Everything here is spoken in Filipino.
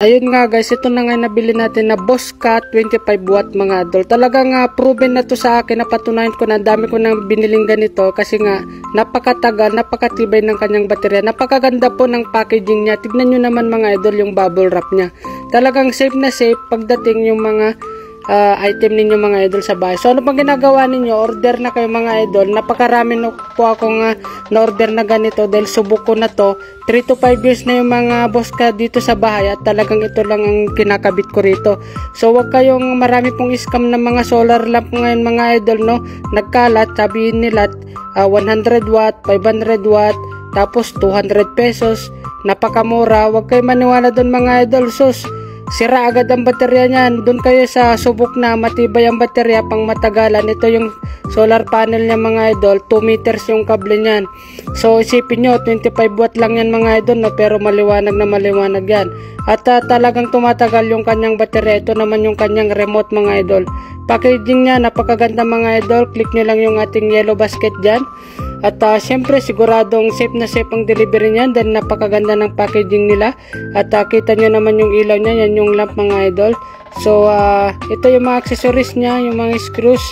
Ayun nga guys, ito na nga nabili natin na Bosca 25 watt mga idol. Talagang proven na to sa akin, napatunayan ko na dami ko nang biniling ganito kasi nga napakatagal, napakatibay ng kanyang baterya. Napakaganda po ng packaging niya. Tignan nyo naman mga idol yung bubble wrap niya. Talagang safe na safe pagdating yung mga item ninyo mga idol sa bahay. So ano pang ginagawa ninyo? Order na kayo mga idol. Napakarami na po akong na-order na ganito dahil subok ko na to. 3 to 5 years na yung mga Bosca dito sa bahay at talagang ito lang ang kinakabit ko rito. So wag kayong marami pong scam ng mga solar lamp ngayon mga idol, no? Nagkalat, sabihin nila 100 watt, 500 watt, tapos 200 pesos. Napakamura. Wag kayo maniwala doon mga idol. Sus, sira agad ang baterya niyan. Doon kayo sa subok na matibay ang baterya pang matagalan. Ito yung solar panel niya mga idol, 2 meters yung kable niyan. So isipin nyo, 25 watt lang yan mga idol, no? Pero maliwanag na maliwanag yan. At talagang tumatagal yung kanyang baterya. Ito naman yung kanyang remote mga idol. Packaging niya napakaganda mga idol. Click nyo lang yung ating yellow basket dyan. At syempre siguradong safe na safe ang delivery niyan dahil napakaganda ng packaging nila. At kita nyo naman yung ilaw niya, yan yung lamp mga idol. So ito yung mga accessories niya, yung mga screws.